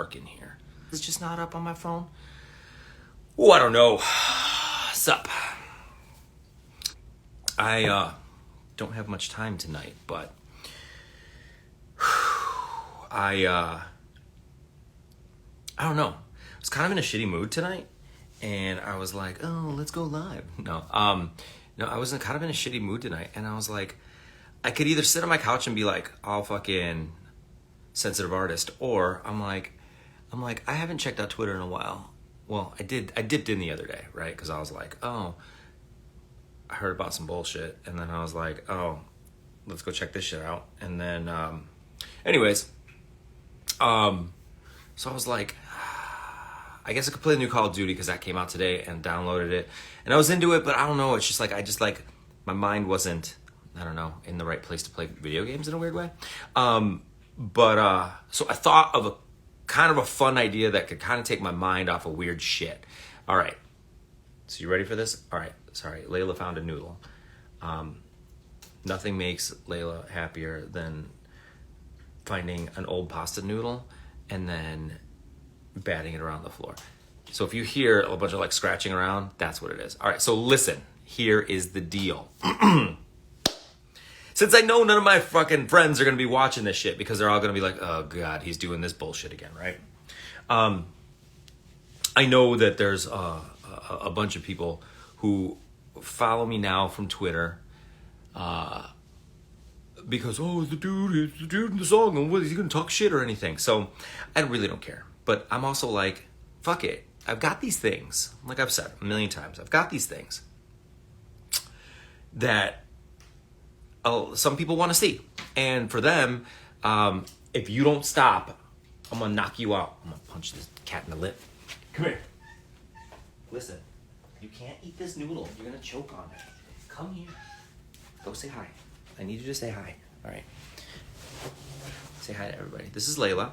working here. It's just not up on my phone. Oh, I don't know. Sup? I don't have much time tonight, but I don't know. I was kind of in a shitty mood tonight, and I was like, oh, let's go live. No, I was kind of in a shitty mood tonight, and I was like, I could either sit on my couch and be like, all fucking sensitive artist, or I'm like, I haven't checked out Twitter in a while. Well, I dipped in the other day, right? Because I was like, oh, I heard about some bullshit, and then I was like, oh, let's go check this shit out. And then, anyways, so I was like, I guess I could play the new Call of Duty because that came out today, and downloaded it, and I was into it, but I don't know, it's just like, my mind wasn't, I don't know, in the right place to play video games in a weird way. So I thought of a kind of a fun idea that could kind of take my mind off of weird shit. All right. So you ready for this? All right. Sorry. Layla found a noodle. Nothing makes Layla happier than finding an old pasta noodle and then batting it around the floor. So if you hear a bunch of like scratching around, that's what it is. All right. So listen, here is the deal. Since I know none of my fucking friends are going to be watching this shit because they're all going to be like, oh, God, he's doing this bullshit again, right? I know that there's a bunch of people who follow me now from Twitter because, oh, the dude in the song, and what, is he going to talk shit or anything? So I really don't care. But I'm also like, fuck it. I've got these things. Like I've said a million times, I've got these things that some people want to see, and for them, if you don't stop, I'm gonna knock you out. I'm gonna punch this cat in the lip. Come here. Listen, you can't eat this noodle. You're gonna choke on it. Come here. Go say hi. I need you to say hi. All right. Say hi to everybody. This is Layla.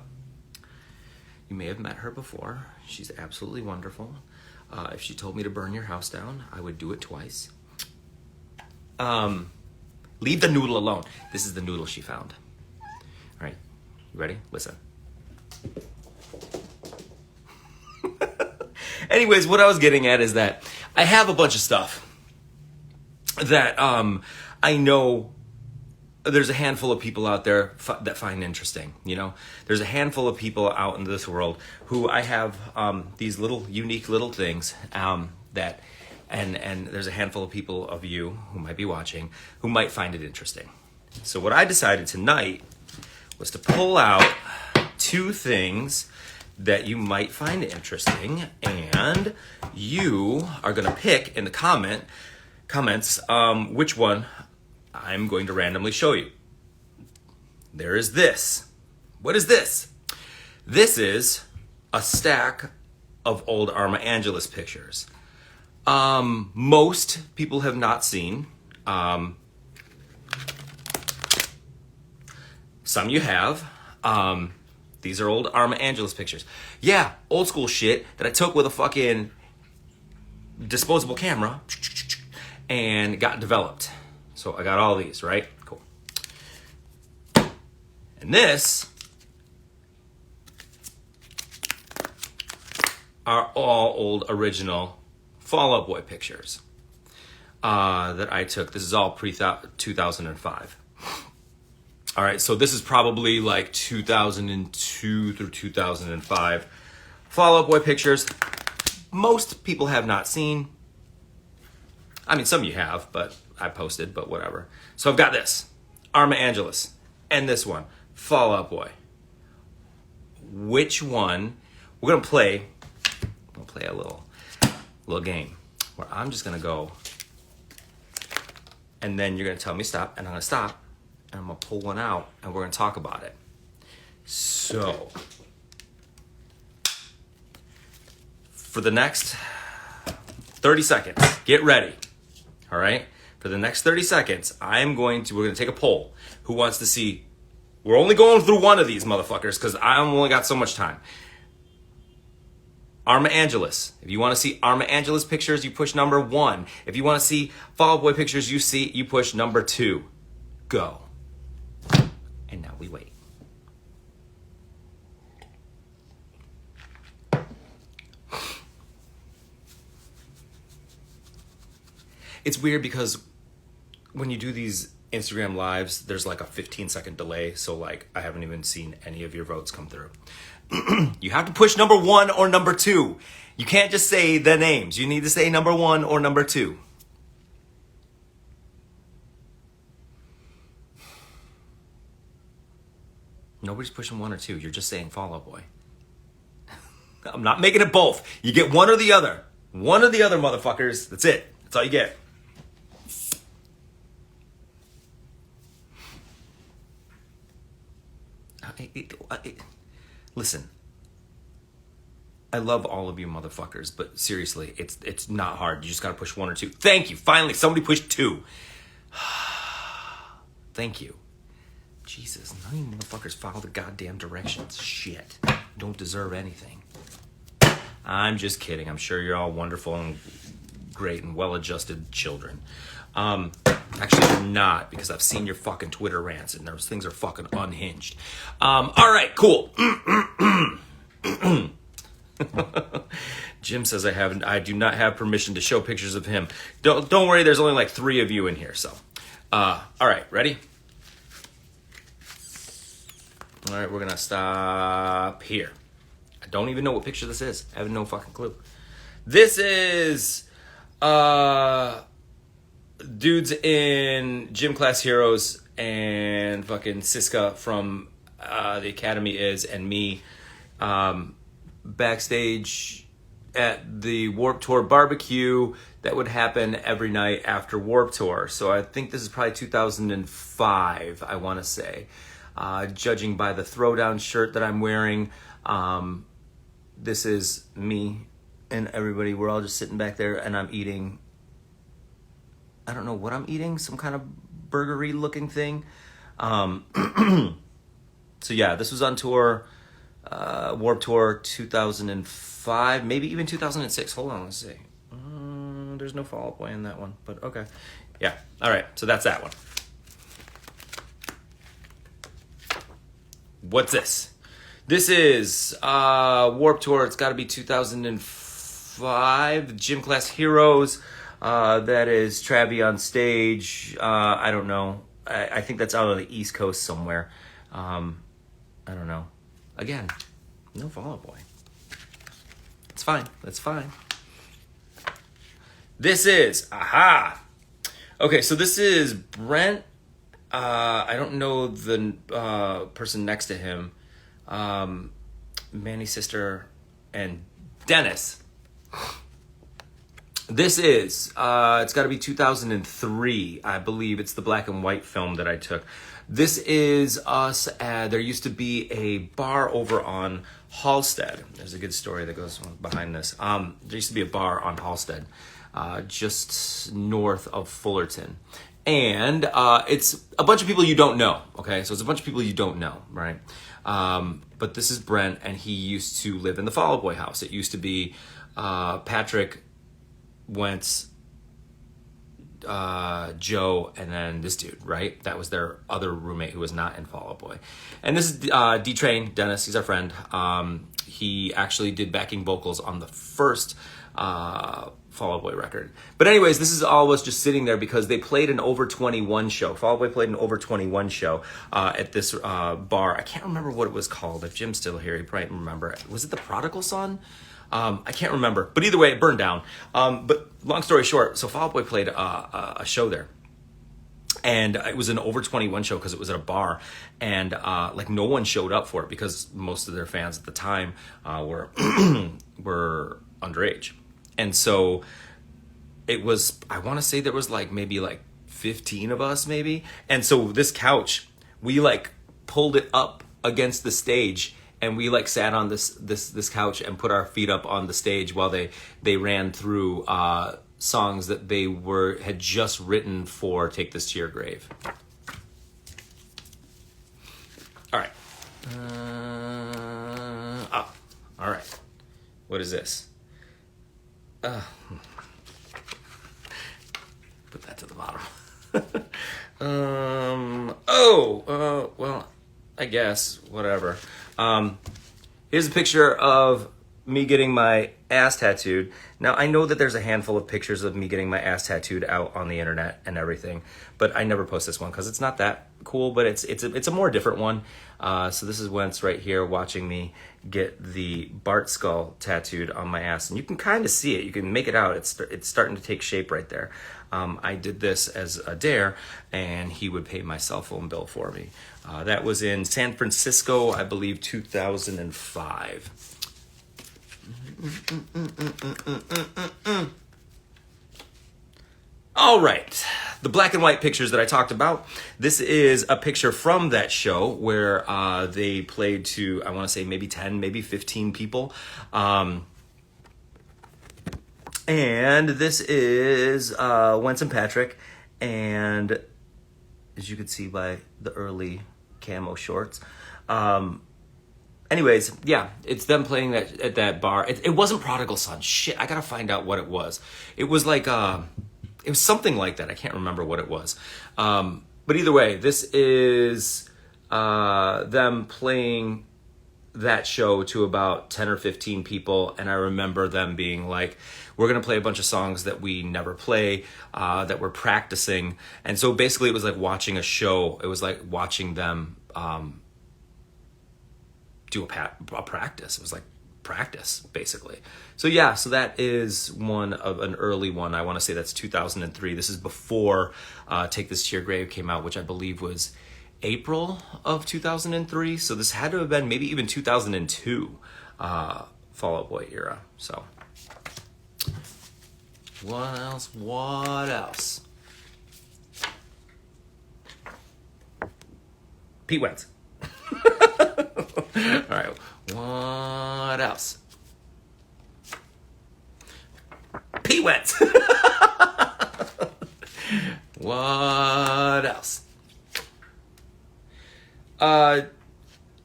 You may have met her before. She's absolutely wonderful. If she told me to burn your house down, I would do it twice. Leave the noodle alone. This is the noodle she found. All right, you ready? Listen. Anyways, what I was getting at is that I have a bunch of stuff that I know there's a handful of people out there that find interesting, you know? There's a handful of people out in this world who I have these little unique little things that... And there's a handful of people of you who might be watching who might find it interesting. So what I decided tonight was to pull out two things that you might find interesting, and you are going to pick in the comments which one I'm going to randomly show you. There is this. What is this? This is a stack of old Arma Angeles pictures. Most people have not seen. Some you have. These are old Arma Angeles pictures. Yeah, old school shit that I took with a fucking disposable camera and got developed. So I got all these, right? Cool. And this are all old original Fall Out Boy pictures that I took. This is all pre-2005. All right, so this is probably like 2002 through 2005. Fall Out Boy pictures. Most people have not seen. I mean, some of you have, but I posted, but whatever. So I've got this, Arma Angeles, and this one, Fall Out Boy. Which one? We're gonna play a little game where I'm just gonna go, and then you're gonna tell me stop, and I'm gonna stop, and I'm gonna pull one out, and we're gonna talk about it. So, for the next 30 seconds, get ready. All right? For the next 30 seconds, we're gonna take a poll. Who wants to see? We're only going through one of these motherfuckers because I only got so much time. Arma Angeles. If you want to see Arma Angeles pictures, you push number 1. If you want to see Fall Out Boy pictures, you push number 2. Go. And now we wait. it's weird because when you do these Instagram lives, there's like a 15-second delay. So like, I haven't even seen any of your votes come through. You have to push number 1 or number 2. You can't just say the names. You need to say number 1 or number 2. Nobody's pushing 1 or 2. You're just saying Fall Out Boy. I'm not making it both. You get one or the other. One or the other, motherfuckers. That's it. That's all you get. Listen, I love all of you motherfuckers, but seriously, it's not hard. You just gotta push 1 or 2. Thank you. Finally, somebody pushed 2. Thank you. Jesus, none of you motherfuckers follow the goddamn directions. Shit. Don't deserve anything. I'm just kidding. I'm sure you're all wonderful and great and well-adjusted children. Actually, you're not, because I've seen your fucking Twitter rants, and those things are fucking unhinged. All right, cool. Jim says I do not have permission to show pictures of him. Don't worry, there's only like 3 of you in here, so. All right, ready? All right, we're gonna stop here. I don't even know what picture this is. I have no fucking clue. This is dudes in Gym Class Heroes and fucking Siska from the Academy and me backstage at the Warped Tour barbecue that would happen every night after Warped Tour. So I think this is probably 2005, I want to say. Judging by the throwdown shirt that I'm wearing, this is me and everybody. We're all just sitting back there, and I'm eating, I don't know what I'm eating, some kind of burgery looking thing. So yeah, this was on tour, Warped Tour 2005, maybe even 2006. Hold on, let's see. There's no Fall Out Boy in that one, but okay. Yeah, all right, so that's that one. What's this? This is Warped Tour. It's got to be 2005. Gym Class Heroes. That is Travie on stage. I don't know. I think that's out on the East Coast somewhere. I don't know. Again, no Fall Out Boy. It's fine. That's fine. This is Okay, so this is Brent. I don't know the person next to him. Manny's sister and Dennis. This is, it's got to be 2003, I believe. It's the black and white film that I took. This is us. There used to be a bar over on Halstead. There's a good story that goes behind this. There used to be a bar on Halstead, just north of Fullerton. And it's a bunch of people you don't know, okay? So it's a bunch of people you don't know, right? But this is Brent, and he used to live in the Fall Out Boy house. It used to be Patrick, Wentz, Joe, and then this dude, right? That was their other roommate who was not in Fall Out Boy. And this is D-Train, Dennis, he's our friend. He actually did backing vocals on the first Fall Out Boy record. But anyways, this is all of us just sitting there because they played an over 21 show. Fall Out Boy played an over 21 show at this bar. I can't remember what it was called. If Jim's still here, he probably remember it. Was it the Prodigal Son? I can't remember. But either way, it burned down. But long story short, so Fall Out Boy played a show there. And it was an over 21 show because it was at a bar. And like no one showed up for it because most of their fans at the time were underage. And so it was, I want to say there was like maybe like 15 of us maybe. And so this couch, we like pulled it up against the stage and we like sat on this couch and put our feet up on the stage while they ran through songs that they had just written for Take This to Your Grave. All right. All right. What is this? Put that to the bottom. Well, I guess, whatever. Here's a picture of me getting my ass tattooed. Now, I know that there's a handful of pictures of me getting my ass tattooed out on the internet and everything, but I never post this one because it's not that cool, but it's a more different one. So this is Wentz right here watching me get the Bart skull tattooed on my ass, and you can kind of see it. You can make it out. It's starting to take shape right there. I did this as a dare, and he would pay my cell phone bill for me. That was in San Francisco, I believe, 2005. All right, the black and white pictures that I talked about. This is a picture from that show where they played to, I want to say maybe 10, maybe 15 people. And this is Wentz and Patrick, and as you can see by the early camo shorts. Anyways, yeah, it's them playing that at that bar. It wasn't Prodigal Son. Shit, I gotta find out what it was. It was like, it was something like that. I can't remember what it was. But either way, this is them playing that show to about 10 or 15 people. And I remember them being like, we're going to play a bunch of songs that we never play, that we're practicing. And so basically it was like watching a show. It was like watching them do a practice. It was like practice, basically. So yeah, so that is one of an early one. I want to say that's 2003. This is before Take This to Your Grave came out, which I believe was April of 2003. So this had to have been maybe even 2002 Fall Out Boy era. So what else? Pete Wentz. All right, what else? Pete Wentz. What else?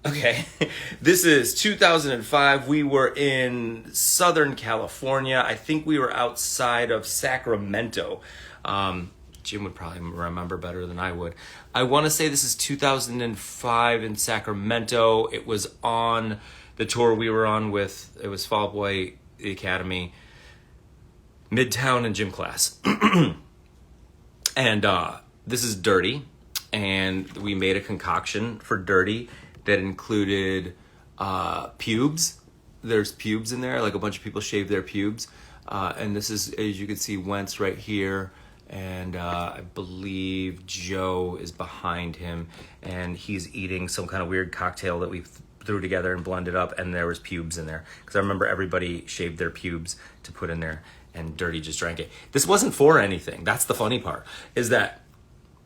Okay, this is 2005. We were in Southern California. I think we were outside of Sacramento. Jim would probably remember better than I would. I want to say this is 2005 in Sacramento. It was on the tour we were on with, it was Fall Out Boy, the Academy, Midtown, and Gym Class. And this is Dirty, and we made a concoction for Dirty that included pubes. There's pubes in there, like a bunch of people shaved their pubes. And this is, as you can see, Wentz right here. And I believe Joe is behind him, and he's eating some kind of weird cocktail that we threw together and blended up, and there was pubes in there. Because I remember everybody shaved their pubes to put in there, and Dirty just drank it. This wasn't for anything. That's the funny part, is that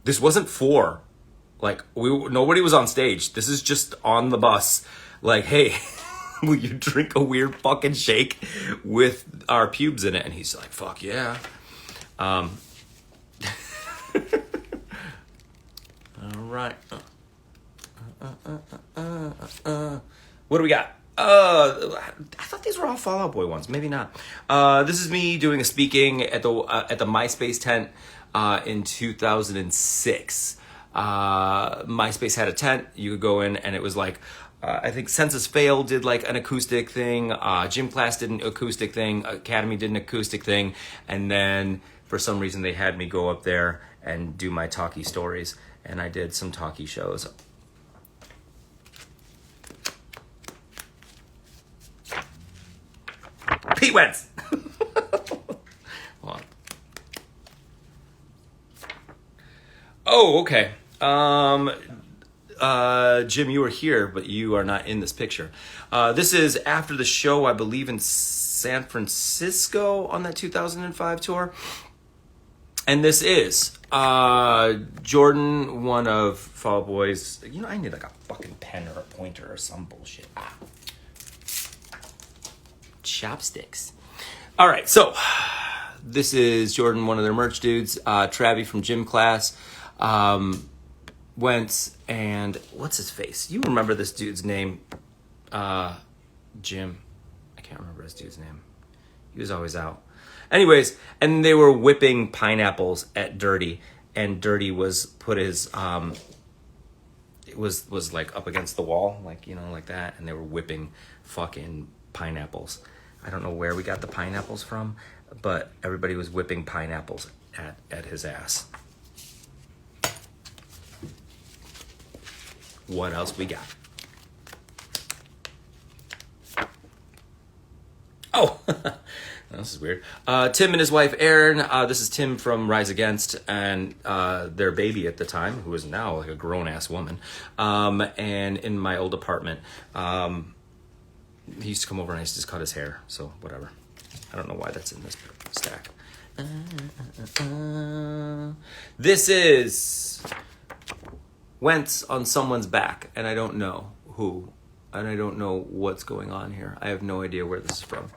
this wasn't for, like, nobody was on stage. This is just on the bus. Like, hey, will you drink a weird fucking shake with our pubes in it? And he's like, fuck yeah. All right. What do we got? I thought these were all Fall Out Boy ones. Maybe not. This is me doing a speaking at the MySpace tent in 2006. MySpace had a tent. You could go in, and it was like, I think Census Fail did like an acoustic thing. Gym Class did an acoustic thing. Academy did an acoustic thing. And then for some reason they had me go up there and do my talkie stories. And I did some talkie shows. Pete Wentz. Hold on. Oh, okay. Jim, you were here, but you are not in this picture. This is after the show, I believe, in San Francisco on that 2005 tour. And this is Jordan, one of Fall Out Boy's. You know, I need like a fucking pen or a pointer or some bullshit. Chopsticks. All right, so this is Jordan, one of their merch dudes. Travi from Gym Class. Wentz, and what's his face? You remember this dude's name? Jim. I can't remember his dude's name. He was always out. Anyways, and they were whipping pineapples at Dirty, and Dirty was put his it was like up against the wall, like, you know, like that, and they were whipping fucking pineapples. I don't know where we got the pineapples from, but everybody was whipping pineapples at his ass. What else we got? Oh, this is weird. Tim and his wife, Erin. This is Tim from Rise Against, and their baby at the time, who is now like a grown-ass woman. And in my old apartment, he used to come over and I used to just cut his hair. So whatever. I don't know why that's in this stack. This is Wentz on someone's back, and I don't know who, and I don't know what's going on here. I have no idea where this is from.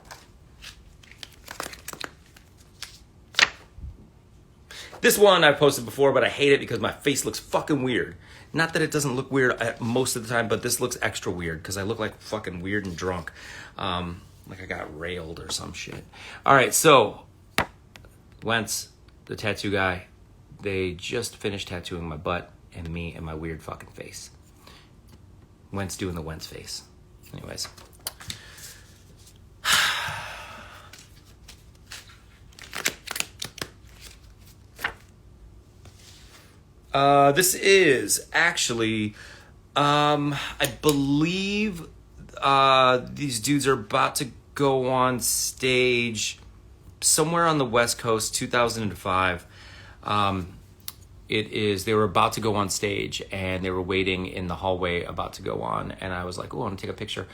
This one I've posted before, but I hate it because my face looks fucking weird. Not that it doesn't look weird most of the time, but this looks extra weird because I look like fucking weird and drunk. Like I got railed or some shit. All right, so Wentz, the tattoo guy, they just finished tattooing my butt and me and my weird fucking face. Wentz doing the Wentz face. Anyways. This is actually, I believe, these dudes are about to go on stage somewhere on the West Coast, 2005. They were about to go on stage and they were waiting in the hallway about to go on. And I was like, oh, I want to take a picture.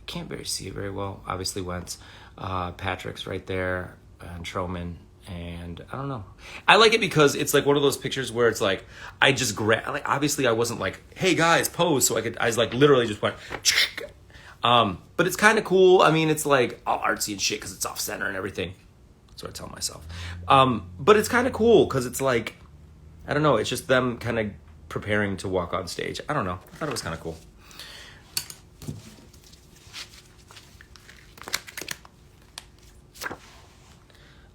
Can't very see it very well. Obviously Wentz, Patrick's right there, and Troman. And I don't know. I like it because it's like one of those pictures where it's like, I just like, obviously I wasn't like, hey guys, pose. So I was like, literally just went, but it's kind of cool. I mean, it's like all artsy and shit because it's off center and everything. That's what I tell myself. But it's kind of cool because it's like, I don't know. It's just them kind of preparing to walk on stage. I don't know. I thought it was kind of cool.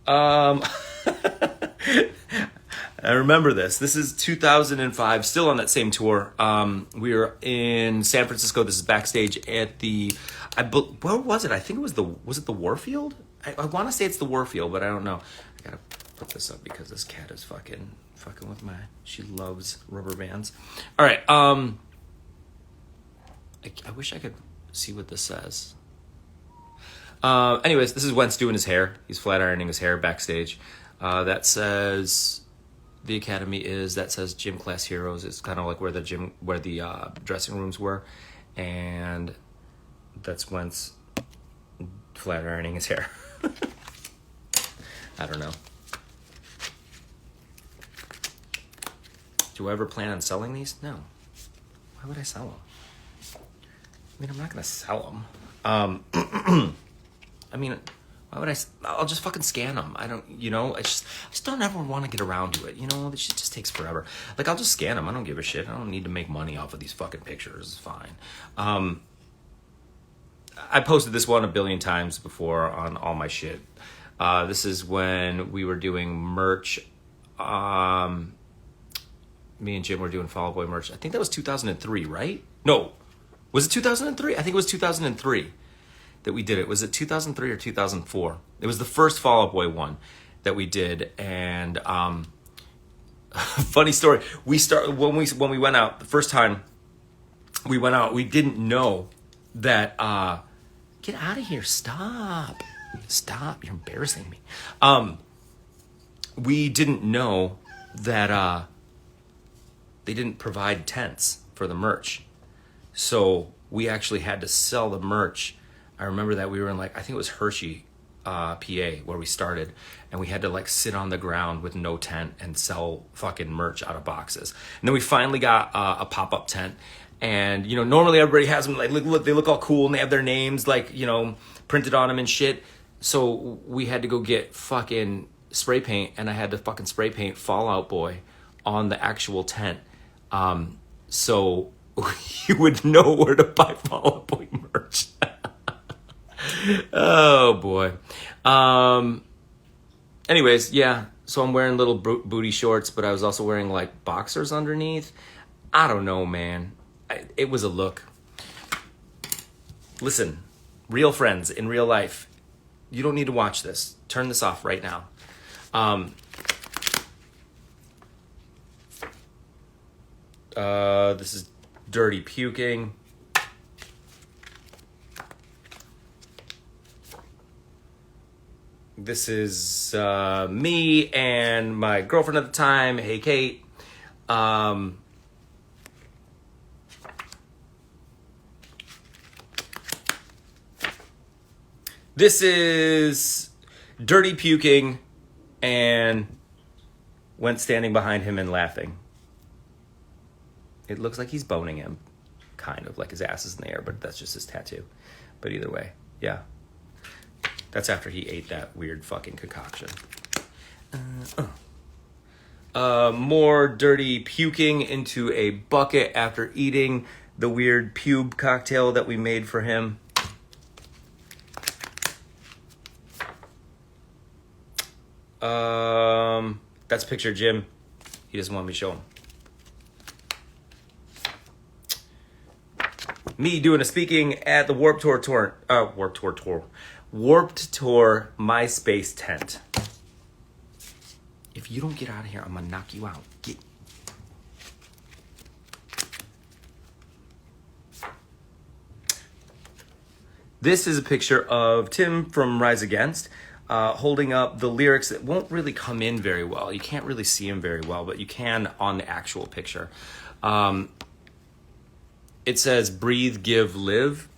I remember this. This is 2005, still on that same tour. We were in San Francisco. This is backstage at the, where was it? I think it was it the Warfield? I want to say it's the Warfield, but I don't know. I gotta put this up because this cat is fucking with she loves rubber bands. All right. I wish I could see what this says. Anyways, this is Wentz doing his hair. He's flat ironing his hair backstage. That says the Academy is. That says Gym Class Heroes. It's kind of like where the dressing rooms were, and that's Wentz flat ironing his hair. I don't know. Do I ever plan on selling these? No. Why would I sell them? I mean, I'm not gonna sell them. I mean, why would I'll just fucking scan them. I don't, I just don't ever want to get around to it. This shit just takes forever. Like, I'll just scan them. I don't give a shit. I don't need to make money off of these fucking pictures. It's fine. I posted this one a billion times before on all my shit. This is when we were doing merch. Me and Jim were doing Fall Out Boy merch. I think that was 2003, right? No. Was it 2003? I think it was 2003. That we did it. Was it 2003 or 2004? It was the first Fall Out Boy one that we did, and funny story. When we went out the first time. We went out. We didn't know that. Get out of here! Stop! You're embarrassing me. We didn't know that they didn't provide tents for the merch, so we actually had to sell the merch. I remember that we were in I think it was Hershey, PA, where we started, and we had to sit on the ground with no tent and sell fucking merch out of boxes. And then we finally got a pop-up tent, and normally everybody has them look, they look all cool and they have their names printed on them and shit. So we had to go get fucking spray paint, and I had to fucking spray paint Fall Out Boy on the actual tent, so you would know where to buy Fall Out Boy merch. Oh boy. Anyways, yeah. So I'm wearing little booty shorts, but I was also wearing boxers underneath. I don't know, man. It was a look. Listen, real friends in real life. You don't need to watch this. Turn this off right now. This is dirty puking. This is me and my girlfriend at the time. Hey, Kate. This is dirty puking and Went standing behind him and laughing. It looks like he's boning him. Kind of, like his ass is in the air, but that's just his tattoo. But either way, yeah. That's after he ate that weird fucking concoction. More dirty puking into a bucket after eating the weird pube cocktail that we made for him. That's a picture of Jim. He doesn't want me to show him. Me doing a speaking at the Warped Tour MySpace tent. If you don't get out of here, I'm gonna knock you out. Get. This is a picture of Tim from Rise Against, holding up the lyrics that won't really come in very well. You can't really see them very well, but you can on the actual picture. It says breathe, give, live.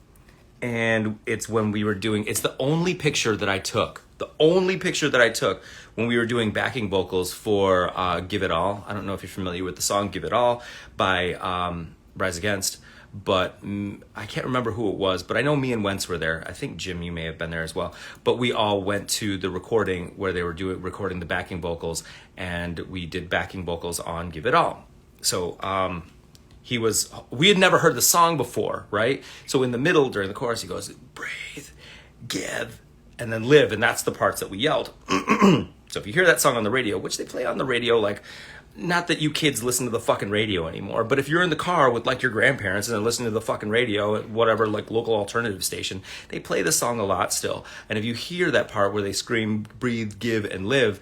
And it's when we were doing, it's the only picture that I took. The only picture that I took when we were doing backing vocals for Give It All. I don't know if you're familiar with the song Give It All by Rise Against, but I can't remember who it was, but I know me and Wentz were there. I think Jim, you may have been there as well. But we all went to the recording where they were recording the backing vocals, and we did backing vocals on Give It All. So we had never heard the song before, right? So in the middle, during the chorus, he goes, breathe, give, and then live. And that's the parts that we yelled. So if you hear that song on the radio, which they play on the radio, like, not that you kids listen to the fucking radio anymore, but if you're in the car with like your grandparents and they're listening to the fucking radio at whatever like local alternative station, they play the song a lot still. And if you hear that part where they scream, breathe, give, and live,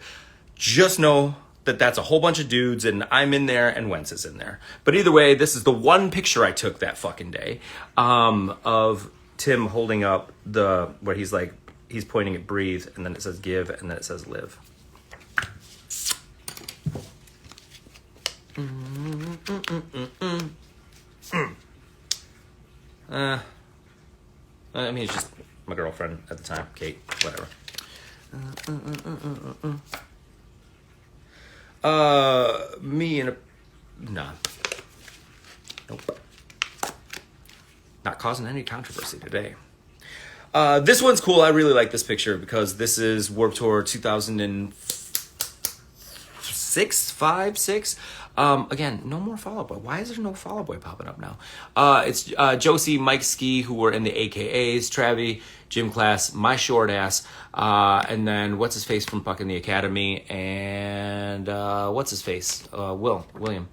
just know that that's a whole bunch of dudes, and I'm in there and Wentz is in there. But either way, this is the one picture I took that fucking day of Tim holding up where he's like, he's pointing at breathe, and then it says give, and then it says live. I mean, it's just my girlfriend at the time, Kate, whatever. Me and nope. Not causing any controversy today. This one's cool. I really like this picture because this is Warped Tour 2006. Again, no more Fall Out Boy. Why is there no Fall Out Boy popping up now? It's Josie, Mike Ski, who were in the AKAs, Travi, Gym Class, My Short Ass, and then what's his face from fucking the Academy, and what's his face? William,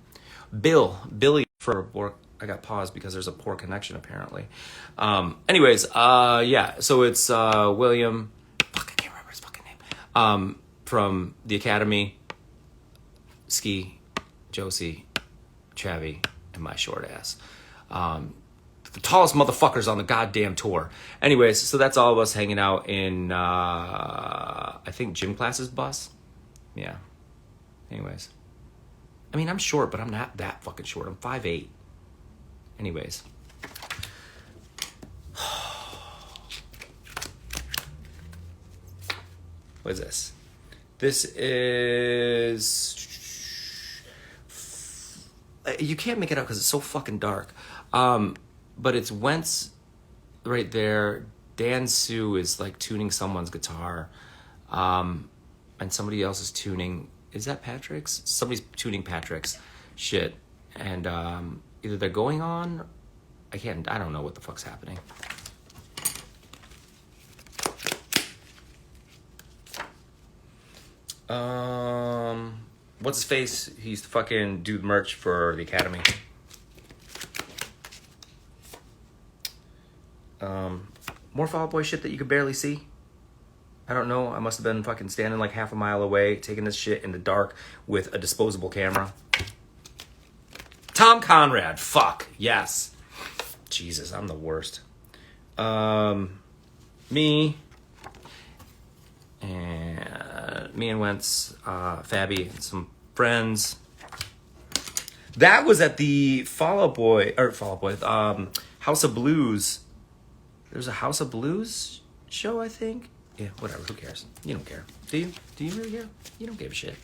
Billy for work. I got paused because there's a poor connection apparently. Anyways, yeah. So it's William. Fuck, I can't remember his fucking name. From the Academy, Ski, Josie, Travi, and My Short Ass. The tallest motherfuckers on the goddamn tour. Anyways, so that's all of us hanging out in, I think, Gym Class's bus. Yeah. Anyways. I mean, I'm short, but I'm not that fucking short. I'm 5'8". Anyways. What is this? This is... You can't make it out because it's so fucking dark. But it's Wentz right there. Dan Sue is like tuning someone's guitar. And somebody else is tuning. Is that Patrick's? Somebody's tuning Patrick's shit. And either they're going on. I don't know what the fuck's happening. What's his face? He's the fucking dude merch for the Academy. More Fall Out Boy shit that you could barely see. I don't know. I must have been fucking standing like half a mile away, taking this shit in the dark with a disposable camera. Tom Conrad. Fuck. Yes. Jesus, I'm the worst. Me and Wentz, Fabby, and some friends. That was at the Fall Out Boy, House of Blues. There's a House of Blues show, I think. Yeah, whatever. Who cares? You don't care. Do you? Do you really care? You don't give a shit.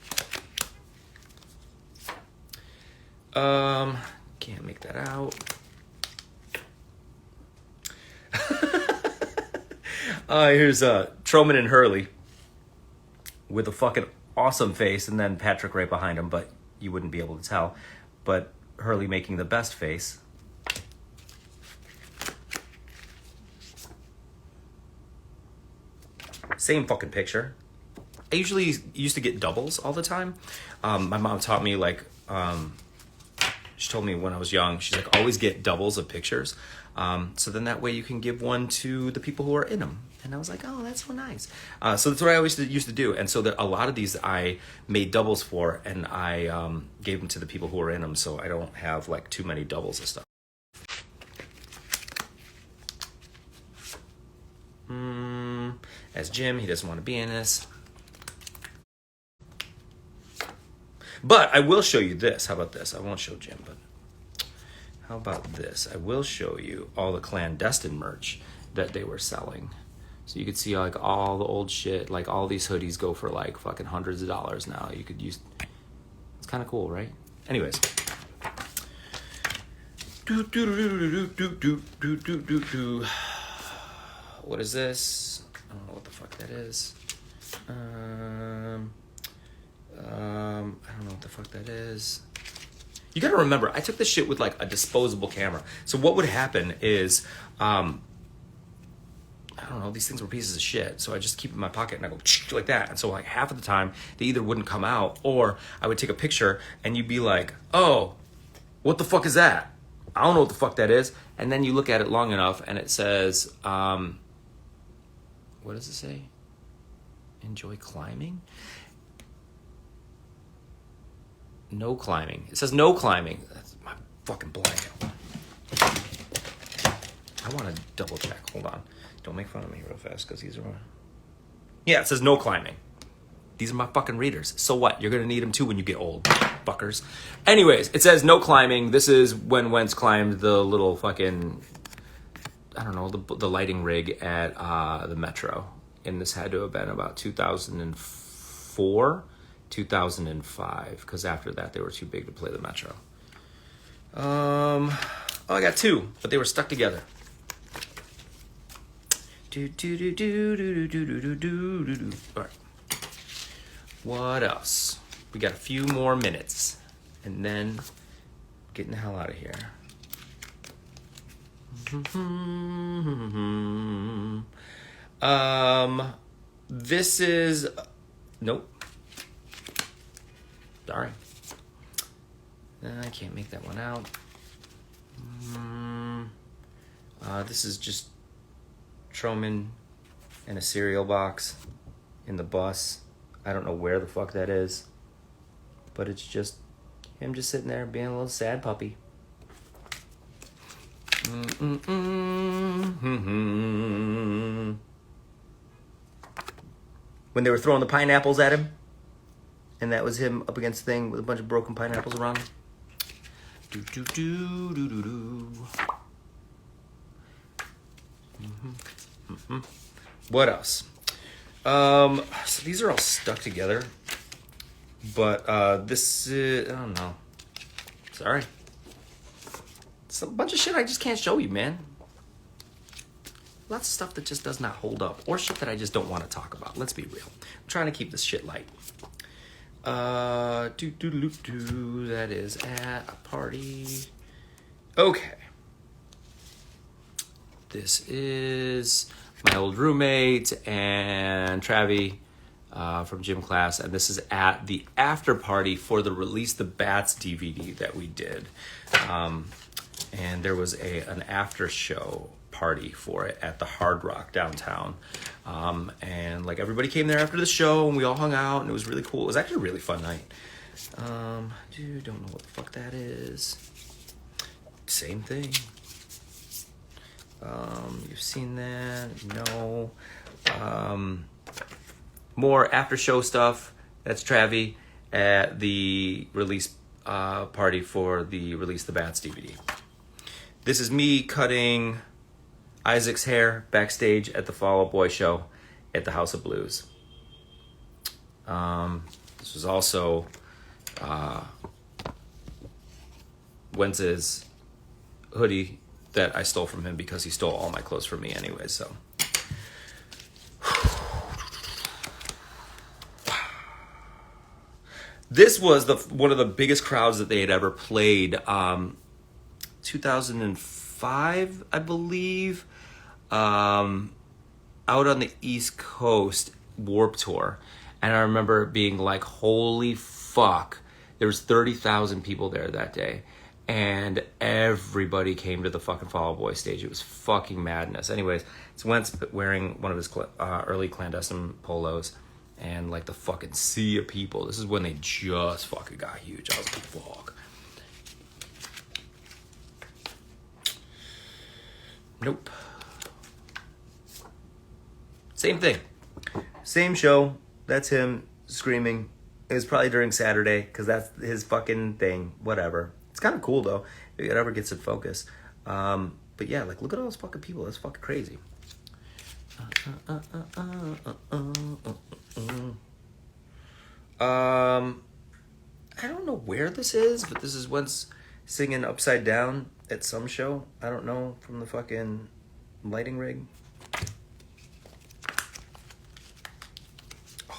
Can't make that out. Here's Truman and Hurley with a fucking awesome face, and then Patrick right behind him, but you wouldn't be able to tell. But Hurley making the best face. Same fucking picture. I usually used to get doubles all the time. My mom taught me, like, she told me when I was young, she's like, always get doubles of pictures. So then that way you can give one to the people who are in them. And I was like, oh, that's so nice. So that's what I always used to do. And so a lot of these I made doubles for, and I gave them to the people who were in them, so I don't have like too many doubles of stuff. As Jim, he doesn't want to be in this. But I will show you this. How about this? I won't show Jim, but how about this? I will show you all the clandestine merch that they were selling. So you could see like all the old shit, like all these hoodies go for like fucking hundreds of dollars now. You could use, it's kind of cool, right? Anyways. What is this? I don't know what the fuck that is. I don't know what the fuck that is. You gotta remember, I took this shit with like a disposable camera. So what would happen is, I don't know, these things were pieces of shit. So I just keep it in my pocket and I go like that. And so like half of the time they either wouldn't come out, or I would take a picture and you'd be like, oh, what the fuck is that? I don't know what the fuck that is. And then you look at it long enough and it says, what does it say? Enjoy climbing? No climbing. It says no climbing. That's my fucking blanket. I want to double check. Hold on. Don't make fun of me real fast, because these are... Yeah, it says no climbing. These are my fucking readers. So what? You're going to need them too when you get old, fuckers. Anyways, it says no climbing. This is when Wentz climbed the little fucking... I don't know, the lighting rig at the Metro. And this had to have been about 2004, 2005, because after that they were too big to play the Metro. Oh, I got two, but they were stuck together. All right. What else? We got a few more minutes, and then getting the hell out of here. This is, nope. Sorry. I can't make that one out. This is just Truman in a cereal box in the bus. I don't know where the fuck that is, but it's just him just sitting there being a little sad puppy. When they were throwing the pineapples at him, and that was him up against the thing with a bunch of broken pineapples around him. What else? So these are all stuck together, but this is, I don't know. Sorry. It's a bunch of shit I just can't show you, man. Lots of stuff that just does not hold up, or shit that I just don't want to talk about. Let's be real. I'm trying to keep this shit light. That is at a party. Okay. This is my old roommate and Travi from gym class, and this is at the after party for the Release the Bats DVD that we did. And there was an after show party for it at the Hard Rock downtown. And like everybody came there after the show and we all hung out and it was really cool. It was actually a really fun night. Dude, don't know what the fuck that is. Same thing. You've seen that? No. More after show stuff. That's Travi at the release party for the Release the Bats DVD. This is me cutting Isaac's hair backstage at the Fall Out Boy show at the House of Blues. This was also Wentz's hoodie that I stole from him because he stole all my clothes from me anyway, so. This was one of the biggest crowds that they had ever played. 2005, I believe, out on the East Coast, Warped Tour. And I remember being like, holy fuck. There was 30,000 people there that day. And everybody came to the fucking Fall Out Boy stage. It was fucking madness. Anyways, it's Wentz wearing one of his early Clandestine polos. And like the fucking sea of people. This is when they just fucking got huge. I was like, fuck. Nope. Same thing. Same show. That's him screaming. It was probably during Saturday because that's his fucking thing. Whatever. It's kind of cool though. If it ever gets in focus. But yeah, like look at all those fucking people. That's fucking crazy. I don't know where this is, but this is Wentz singing Upside Down at some show. I don't know, from the fucking lighting rig.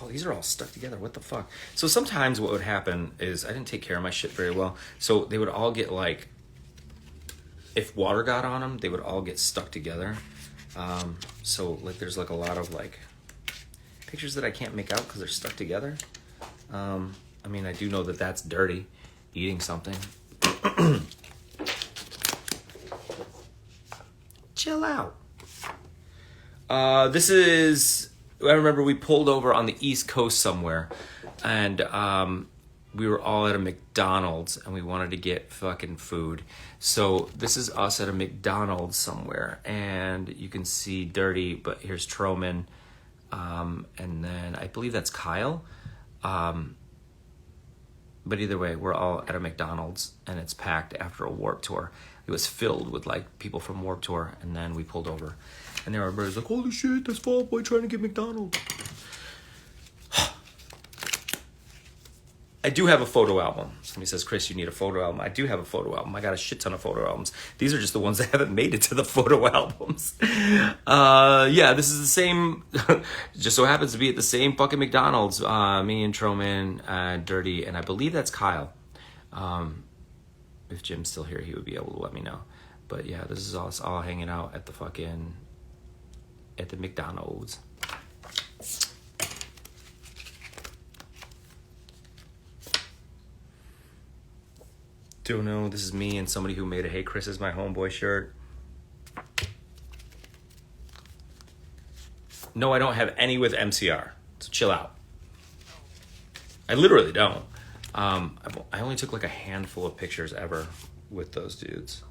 Oh, these are all stuck together. What the fuck? So sometimes what would happen is I didn't take care of my shit very well. So they would all get like, if water got on them, they would all get stuck together. So like there's like a lot of like pictures that I can't make out because they're stuck together. I mean, I do know that that's dirty, eating something. Chill out. This is, I remember we pulled over on the East Coast somewhere and we were all at a McDonald's and we wanted to get fucking food. So this is us at a McDonald's somewhere and you can see Dirty, but here's Troman. And then I believe that's Kyle. But either way, we're all at a McDonald's and it's packed after a Warped Tour. It was filled with like people from Warped Tour, and then we pulled over and there were birds like, holy shit, that's Fall Out Boy trying to get McDonald's. I do have a photo album. Somebody says, Chris, you need a photo album. I do have a photo album. I got a shit ton of photo albums. These are just the ones that haven't made it to the photo albums. Yeah, this is the same. Just so happens to be at the same fucking McDonald's. Me and Troman, Dirty, and I believe that's Kyle. If Jim's still here, he would be able to let me know. But yeah, this is us all hanging out at the McDonald's. Don't know. This is me and somebody who made a Hey Chris is my homeboy shirt. No, I don't have any with MCR. So chill out. I literally don't. I only took like a handful of pictures ever with those dudes.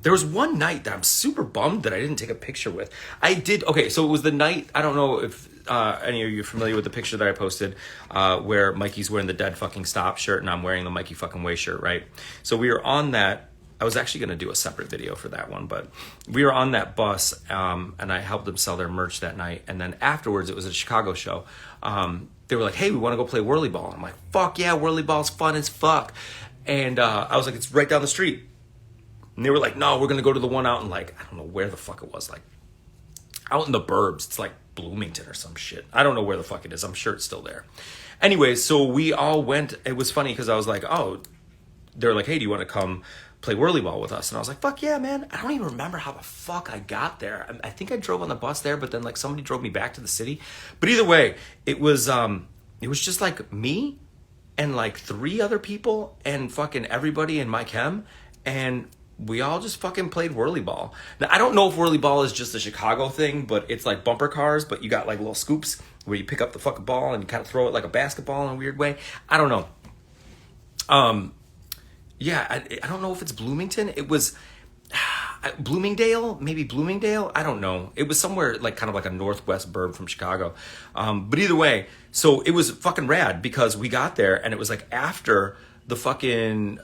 There was one night that I'm super bummed that I didn't take a picture with. I did. Okay, so it was the night. I don't know if any of you are familiar with the picture that I posted where Mikey's wearing the Dead fucking Stop shirt and I'm wearing the Mikey fucking Way shirt, right? So we were on that. I was actually going to do a separate video for that one, but we were on that bus and I helped them sell their merch that night. And then afterwards, it was a Chicago show. They were like, hey, we want to go play whirly ball. I'm like, fuck yeah, whirly ball's fun as fuck. And I was like, it's right down the street. And they were like, no, we're going to go to the one out in like, I don't know where the fuck it was, like out in the burbs. It's like Bloomington or some shit. I don't know where the fuck it is. I'm sure it's still there. Anyway, so we all went. It was funny because I was like, oh, they're like, hey, do you want to come play whirly ball with us? And I was like, fuck yeah, man. I don't even remember how the fuck I got there. I think I drove on the bus there, but then like somebody drove me back to the city. But either way, it was just like me and like 3 other people and fucking everybody in my chem. And we all just fucking played whirly ball. Now, I don't know if whirly ball is just a Chicago thing, but it's like bumper cars, but you got like little scoops where you pick up the fucking ball and you kind of throw it like a basketball in a weird way. I don't know. Yeah, I don't know if it's Bloomington. It was Bloomingdale, maybe Bloomingdale. I don't know. It was somewhere like kind of like a northwest burb from Chicago. But either way, so it was fucking rad because we got there and it was like after the fucking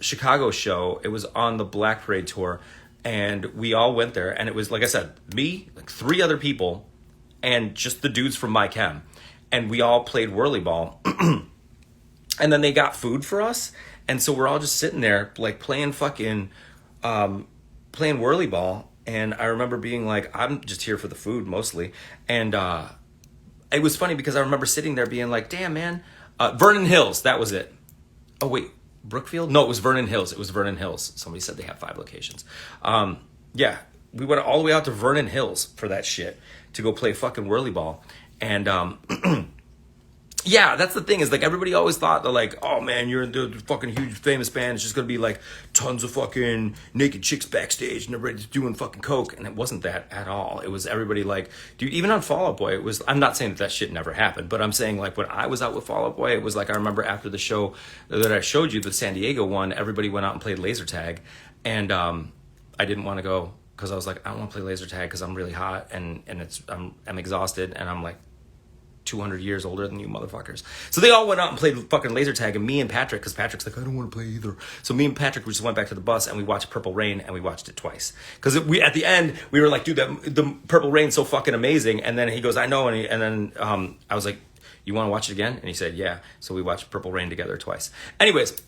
Chicago show. It was on the Black Parade tour, and we all went there. And it was like I said, me, like 3 other people, and just the dudes from my chem, and we all played whirly ball. And then they got food for us. And so we're all just sitting there like playing fucking, playing whirly ball. And I remember being like, I'm just here for the food mostly. And it was funny because I remember sitting there being like, damn, man, Vernon Hills, that was it. Oh, wait, Brookfield? No, it was Vernon Hills. It was Vernon Hills. Somebody said they have 5 locations. Yeah, we went all the way out to Vernon Hills for that shit to go play fucking whirly ball. And yeah, that's the thing is like everybody always thought that like, oh man, you're in the fucking huge famous band. It's just gonna be like tons of fucking naked chicks backstage and everybody's doing fucking coke. And it wasn't that at all. It was everybody like, dude, even on Fall Out Boy, it was, I'm not saying that shit never happened, but I'm saying like when I was out with Fall Out Boy, it was like, I remember after the show that I showed you, the San Diego one, everybody went out and played laser tag. And I didn't want to go because I was like, I don't want to play laser tag because I'm really hot and I'm exhausted and I'm like 200 years older than you motherfuckers. So they all went out and played fucking laser tag, and me and Patrick, because Patrick's like, I don't want to play either. So me and Patrick, we just went back to the bus and we watched Purple Rain, and we watched it twice. Because we at the end, we were like, dude, the Purple Rain's so fucking amazing. And then he goes, I know. And then I was like, you want to watch it again? And he said, yeah. So we watched Purple Rain together twice. Anyways,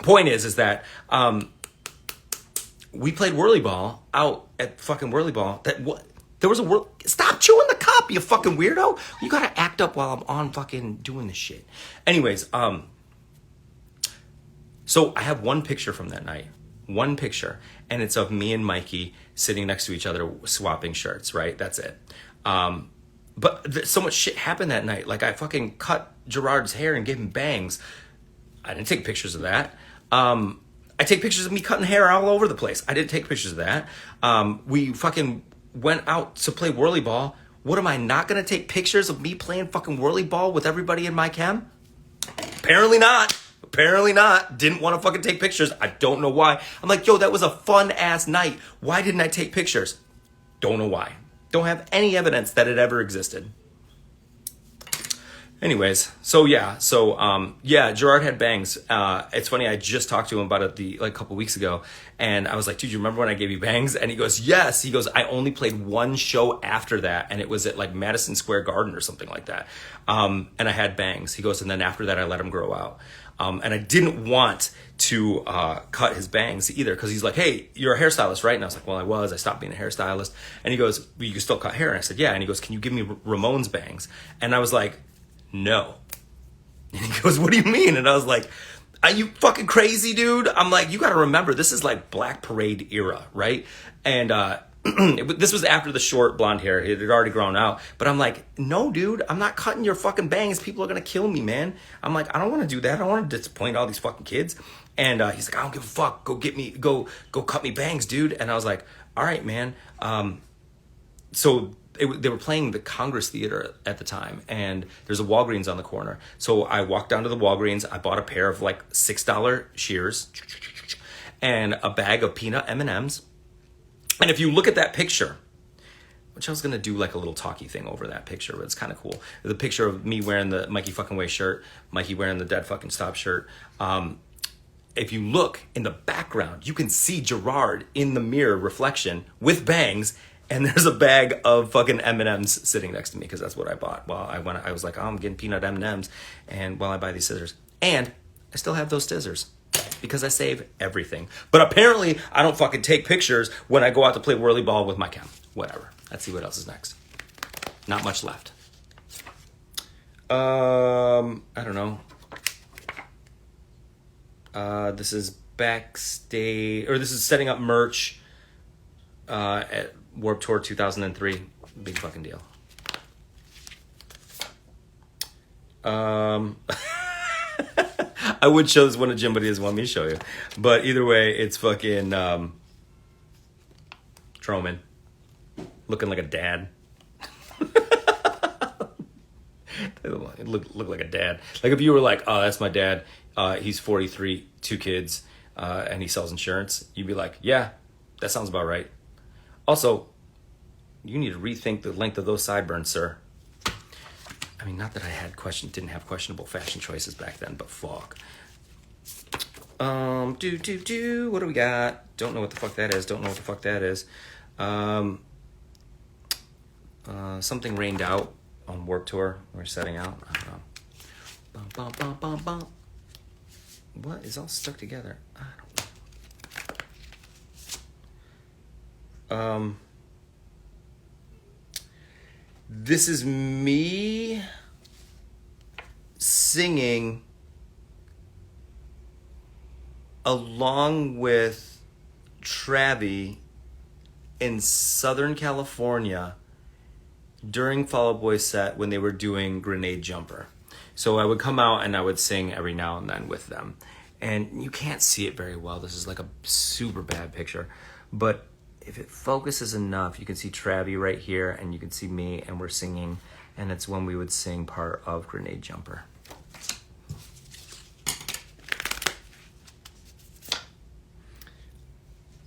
point is that we played whirly ball out at fucking whirly ball. There was a stop chewing the cup, you fucking weirdo. You gotta act up while I'm on fucking doing this shit. Anyways, so I have one picture from that night. One picture. And it's of me and Mikey sitting next to each other swapping shirts, right? That's it. But so much shit happened that night. Like I fucking cut Gerard's hair and gave him bangs. I didn't take pictures of that. I take pictures of me cutting hair all over the place. I didn't take pictures of that. We fucking went out to play whirly ball. What am I not gonna take pictures of me playing fucking whirly ball with everybody in my chem? Apparently not. Apparently not. Didn't want to fucking take pictures. I don't know why. I'm like, yo, that was a fun ass night. Why didn't I take pictures? Don't know why. Don't have any evidence that it ever existed. Anyways, so yeah, Gerard had bangs. It's funny, I just talked to him about it a couple weeks ago, and I was like, dude, you remember when I gave you bangs? And he goes, yes. He goes, I only played one show after that, and it was at like Madison Square Garden or something like that. And I had bangs. He goes, and then after that, I let them grow out. And I didn't want to cut his bangs either, because he's like, hey, you're a hairstylist, right? And I was like, well, I was. I stopped being a hairstylist. And he goes, well, you can still cut hair. And I said, yeah. And he goes, can you give me Ramon's bangs? And I was like, no. And he goes, what do you mean? And I was like, are you fucking crazy, dude? I'm like, you got to remember, this is like Black Parade era, right? And this was after the short blonde hair. It had already grown out. But I'm like, no, dude, I'm not cutting your fucking bangs. People are going to kill me, man. I'm like, I don't want to do that. I don't want to disappoint all these fucking kids. And he's like, I don't give a fuck. Go cut me bangs, dude. And I was like, all right, man. So they were playing the Congress Theater at the time, and there's a Walgreens on the corner. So I walked down to the Walgreens. I bought a pair of like $6 shears and a bag of peanut M&Ms. And if you look at that picture, which I was going to do like a little talkie thing over that picture, but it's kind of cool. The picture of me wearing the Mikey fucking Way shirt, Mikey wearing the Dead fucking Stop shirt. If you look in the background, you can see Gerard in the mirror reflection with bangs. And there's a bag of fucking M&Ms sitting next to me because that's what I bought. Well, I was like, oh, I'm getting peanut M&Ms, and while I buy these scissors. And I still have those scissors because I save everything. But apparently, I don't fucking take pictures when I go out to play whirly ball with my chem. Whatever. Let's see what else is next. Not much left. I don't know. This is backstage, or this is setting up merch at Warped Tour 2003. Big fucking deal. I would show this one to Jim, but he doesn't want me to show you. But either way, it's fucking Troman looking like a dad. look like a dad. Like if you were like, oh, that's my dad. He's 43, 2 kids, and he sells insurance. You'd be like, yeah, that sounds about right. Also, you need to rethink the length of those sideburns, sir. I mean, not that I didn't have questionable fashion choices back then, but fuck. What do we got? Don't know what the fuck that is. Something rained out on Warped Tour. We're setting out. I don't know. Bum, bum, bum, bum, bum. What is all stuck together? I don't know. This is me singing along with Travi in Southern California during Fall Out Boy's set when they were doing Grenade Jumper. So I would come out and I would sing every now and then with them. And you can't see it very well. This is like a super bad picture. But if it focuses enough, you can see Travi right here and you can see me and we're singing. And it's when we would sing part of Grenade Jumper.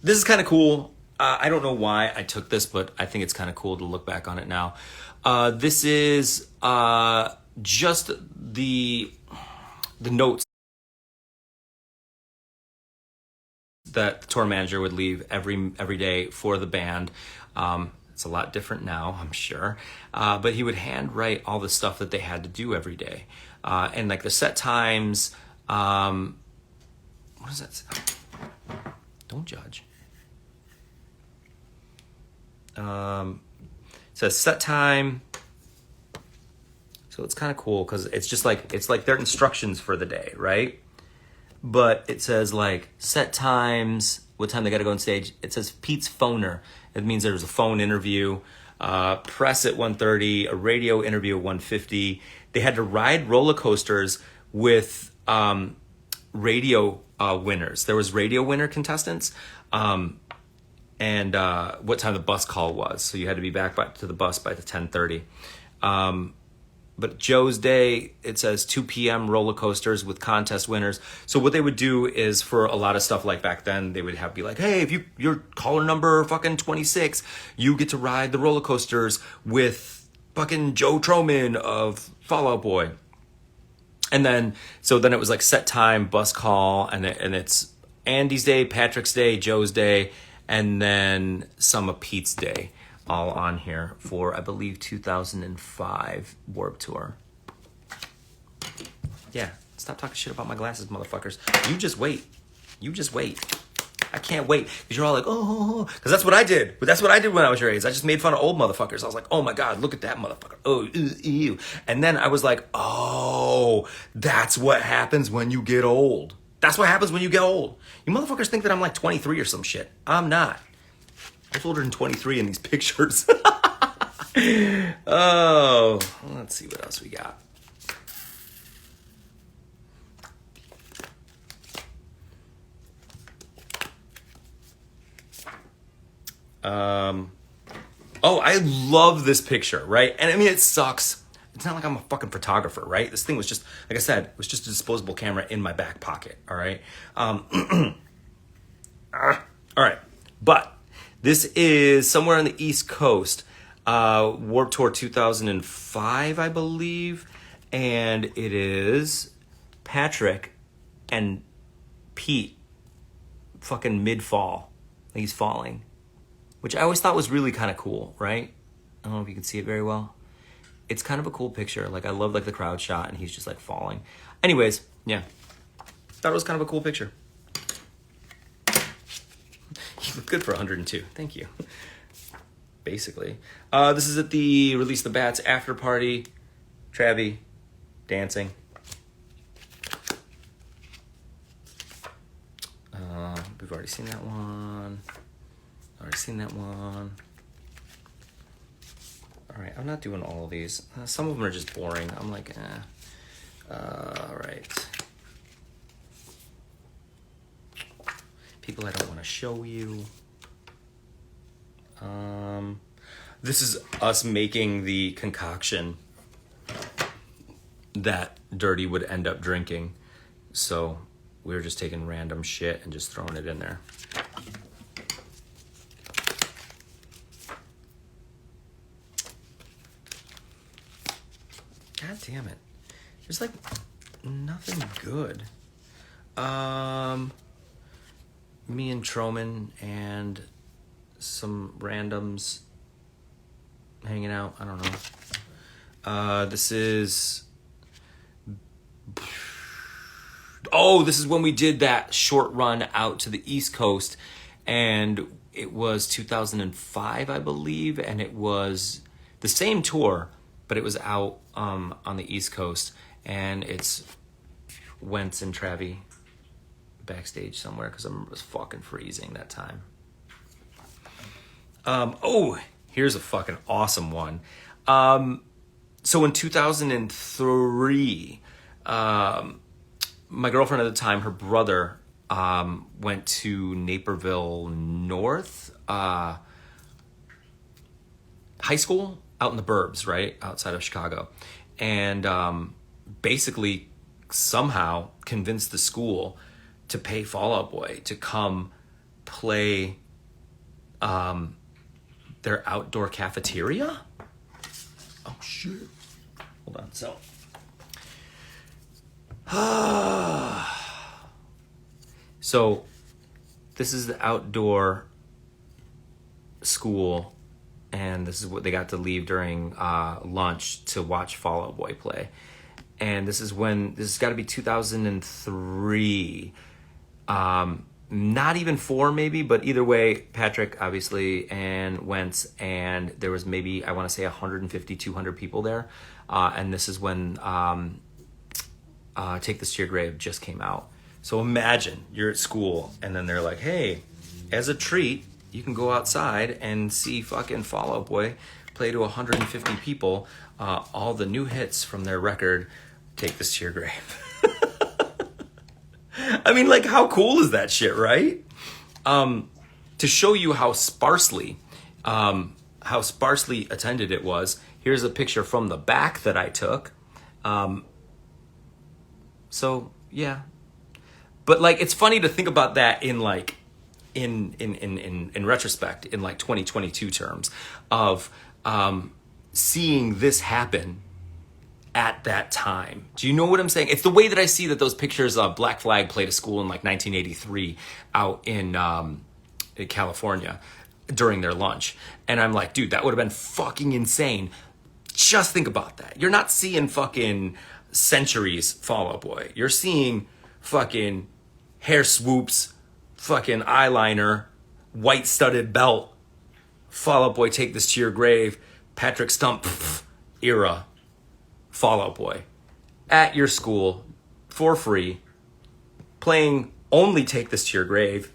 This is kind of cool. I don't know why I took this, but I think it's kind of cool to look back on it now. This is just the notes that the tour manager would leave every day for the band. It's a lot different now, I'm sure. But he would handwrite all the stuff that they had to do every day. And like the set times, what does that say? Don't judge. It says set time. So it's kind of cool because it's like their instructions for the day, right? But it says like set times, what time they got to go on stage. It says Pete's phoner. It means there's a phone interview, press at 1:30, a radio interview at 1:50. They had to ride roller coasters with radio winners. There was radio winner contestants. And what time the bus call was. So you had to be back to the bus by the 10:30. But Joe's day, it says 2 p.m. roller coasters with contest winners. So what they would do is for a lot of stuff like back then, they would be like, hey, if you're caller number fucking 26, you get to ride the roller coasters with fucking Joe Troman of Fall Out Boy. And then it was like set time, bus call, and it's Andy's day, Patrick's day, Joe's day, and then some of Pete's day, all on here for, I believe, 2005 Warped Tour. Yeah, stop talking shit about my glasses, motherfuckers. You just wait. I can't wait. Because you're all like, oh. Because that's what I did. But that's what I did when I was your age. I just made fun of old motherfuckers. I was like, oh my God, look at that motherfucker. Oh, ew. And then I was like, oh, that's what happens when you get old. That's what happens when you get old. You motherfuckers think that I'm like 23 or some shit. I'm not. I was older than 23 in these pictures. Oh, let's see what else we got. Oh, I love this picture, right? And I mean, it sucks. It's not like I'm a fucking photographer, right? This thing was just, like I said, it was just a disposable camera in my back pocket, all right? All right, but this is somewhere on the East Coast, Warped Tour 2005, I believe, and it is Patrick and Pete fucking mid-fall. Like he's falling, which I always thought was really kind of cool, right? I don't know if you can see it very well. It's kind of a cool picture. Like I love like the crowd shot and he's just like falling. Anyways, yeah. Thought it was kind of a cool picture. You look good for 102. Thank you. Basically. This is at the Release the Bats after party. Travi dancing. We've already seen that one. All right, I'm not doing all of these. Some of them are just boring. I'm like, All right. people I don't want to show you. This is us making the concoction that Dirty would end up drinking. So we were just taking random shit and just throwing it in there. God damn it. There's like nothing good. Me and Troman and some randoms hanging out. I don't know. This is when we did that short run out to the East Coast, and it was 2005, I believe, and it was the same tour, but it was out on the East Coast, and it's Wentz and Travi backstage somewhere because I was fucking freezing that time. Here's a fucking awesome one. So in 2003, my girlfriend at the time, her brother, went to Naperville North high school out in the burbs, right? Outside of Chicago. And basically somehow convinced the school to pay Fall Out Boy to come play their outdoor cafeteria. Oh, shit. Hold on. So this is the outdoor school, and this is what they got to leave during lunch to watch Fall Out Boy play. And this has got to be 2003. Not even 4 maybe, but either way, Patrick obviously and Wentz, and there was maybe, I want to say 150, 200 people there. And this is when Take This to Your Grave just came out. So imagine you're at school and then they're like, hey, as a treat, you can go outside and see fucking Fall Out Boy play to 150 people all the new hits from their record, Take This to Your Grave. I mean, like, how cool is that shit, right? To show you how sparsely attended it was, here's a picture from the back that I took. So yeah, but like, it's funny to think about that in like, in retrospect, in like 2022 terms of seeing this happen at that time. Do you know what I'm saying? It's the way that I see that those pictures of Black Flag played a school in like 1983 out in California during their lunch. And I'm like, dude, that would have been fucking insane. Just think about that. You're not seeing fucking Centuries Fall Out Boy. You're seeing fucking hair swoops, fucking eyeliner, white studded belt, Fall Out Boy, Take This to Your Grave, Patrick Stump era Fall Out Boy at your school for free, playing only Take This to Your Grave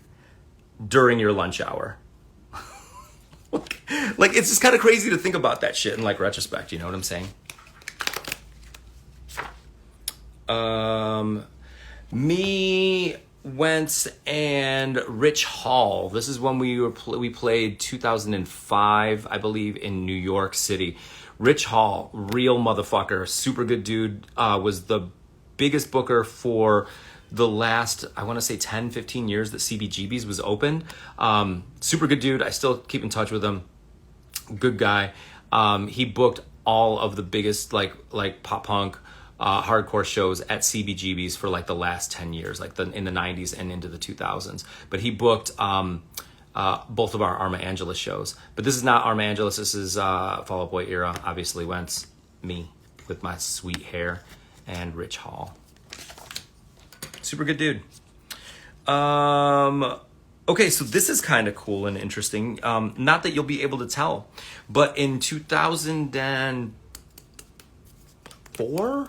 during your lunch hour. Like, it's just kind of crazy to think about that shit in like retrospect, you know what I'm saying? Me, Wentz, and Rich Hall. This is when we played 2005, I believe, in New York City. Rich Hall, real motherfucker, super good dude, was the biggest booker for the last, I want to say 10, 15 years that CBGB's was open. Super good dude. I still keep in touch with him. Good guy. He booked all of the biggest like pop punk, hardcore shows at CBGB's for like the last 10 years, like in the 90s and into the 2000s. But he booked both of our Arma Angelus shows. But this is not Arma Angelus. This is Fall Out Boy era. Obviously, Wentz, me with my sweet hair, and Rich Hall. Super good dude. Okay, so this is kind of cool and interesting. Not that you'll be able to tell, but in 2004,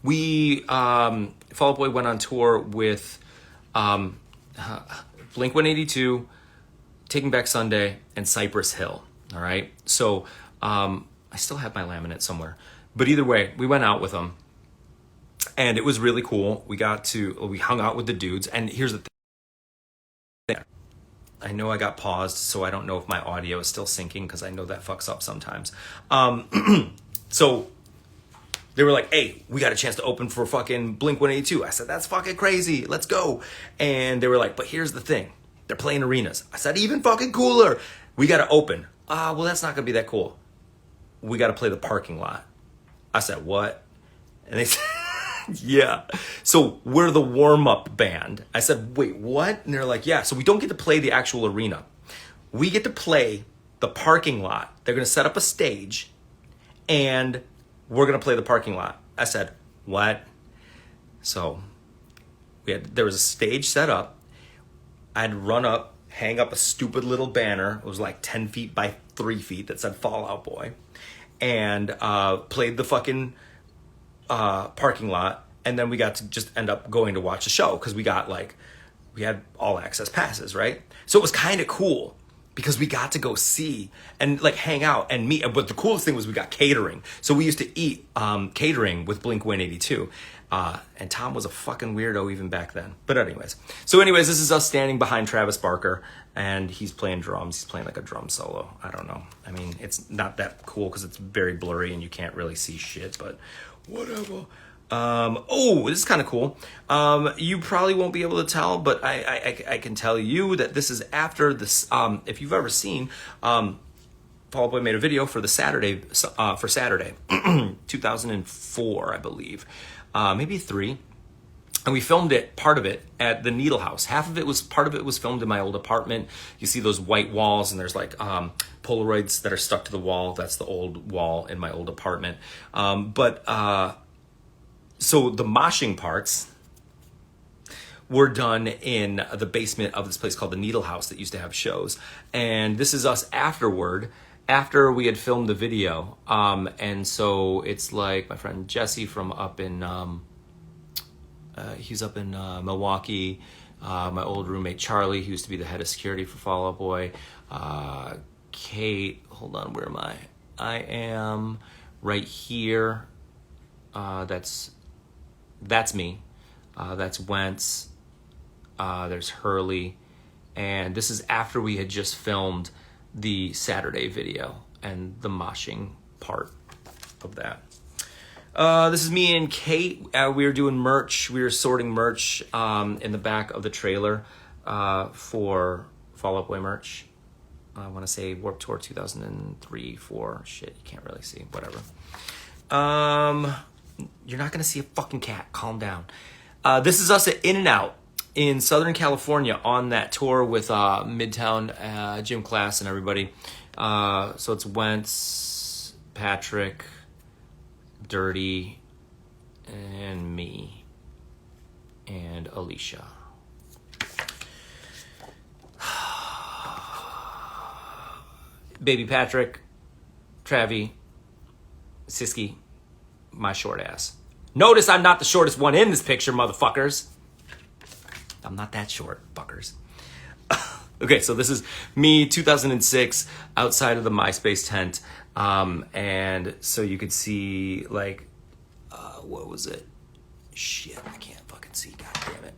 we Fall Out Boy went on tour with Blink-182, Taking Back Sunday, and Cypress Hill. All right, so I still have my laminate somewhere, but either way, we went out with them, and it was really cool. We hung out with the dudes, and here's the thing. I know I got paused, so I don't know if my audio is still syncing because I know that fucks up sometimes. So they were like, hey, we got a chance to open for fucking Blink-182. I said, that's fucking crazy. Let's go. And they were like, but here's the thing. They're playing arenas. I said, even fucking cooler. We got to open. Well, that's not going to be that cool. We got to play the parking lot. I said, what? And they said, yeah. So we're the warm-up band. I said, wait, what? And they're like, yeah. So we don't get to play the actual arena. We get to play the parking lot. They're going to set up a stage, and we're going to play the parking lot. I said, what? So there was a stage set up. I'd run up, hang up a stupid little banner. It was like 10 feet by 3 feet that said Fall Out Boy. And played the fucking parking lot. And then we got to just end up going to watch the show because we had all access passes, right? So it was kind of cool because we got to go see and like hang out and meet. But the coolest thing was we got catering. So we used to eat catering with Blink-182. And Tom was a fucking weirdo even back then. But anyways, this is us standing behind Travis Barker, and he's playing drums. He's playing like a drum solo. I don't know. I mean, it's not that cool because it's very blurry and you can't really see shit, but whatever. This is kind of cool. You probably won't be able to tell, but I can tell you that this is after this. If you've ever seen, Fall Out Boy made a video for the Saturday, 2004, I believe. Maybe 3. And we filmed part of it at the Needle House. Part of it was filmed in my old apartment. You see those white walls and there's like, Polaroids that are stuck to the wall. That's the old wall in my old apartment. So the moshing parts were done in the basement of this place called the Needle House that used to have shows. And this is us after we had filmed the video. And so it's like my friend Jesse from up in, he's up in Milwaukee. My old roommate Charlie, who used to be the head of security for Fall Out Boy. Kate, hold on, where am I? I am right here. That's me. That's Wentz. There's Hurley. And this is after we had just filmed the Saturday video and the moshing part of that. This is me and Kate. We were doing merch. We were sorting merch in the back of the trailer for Fall Out Boy merch. I want to say Warped Tour 2003, 4. Shit, you can't really see. Whatever. You're not going to see a fucking cat. Calm down. This is us at In-N-Out in Southern California on that tour with Midtown Gym Class and everybody. So it's Wentz, Patrick, Dirty, and me, and Alicia. Baby Patrick, Travi, Siski, my short ass. Notice I'm not the shortest one in this picture, motherfuckers. I'm not that short, fuckers. Okay, so this is me, 2006, outside of the MySpace tent. And so you could see, like, what was it? Shit, I can't fucking see, god damn it.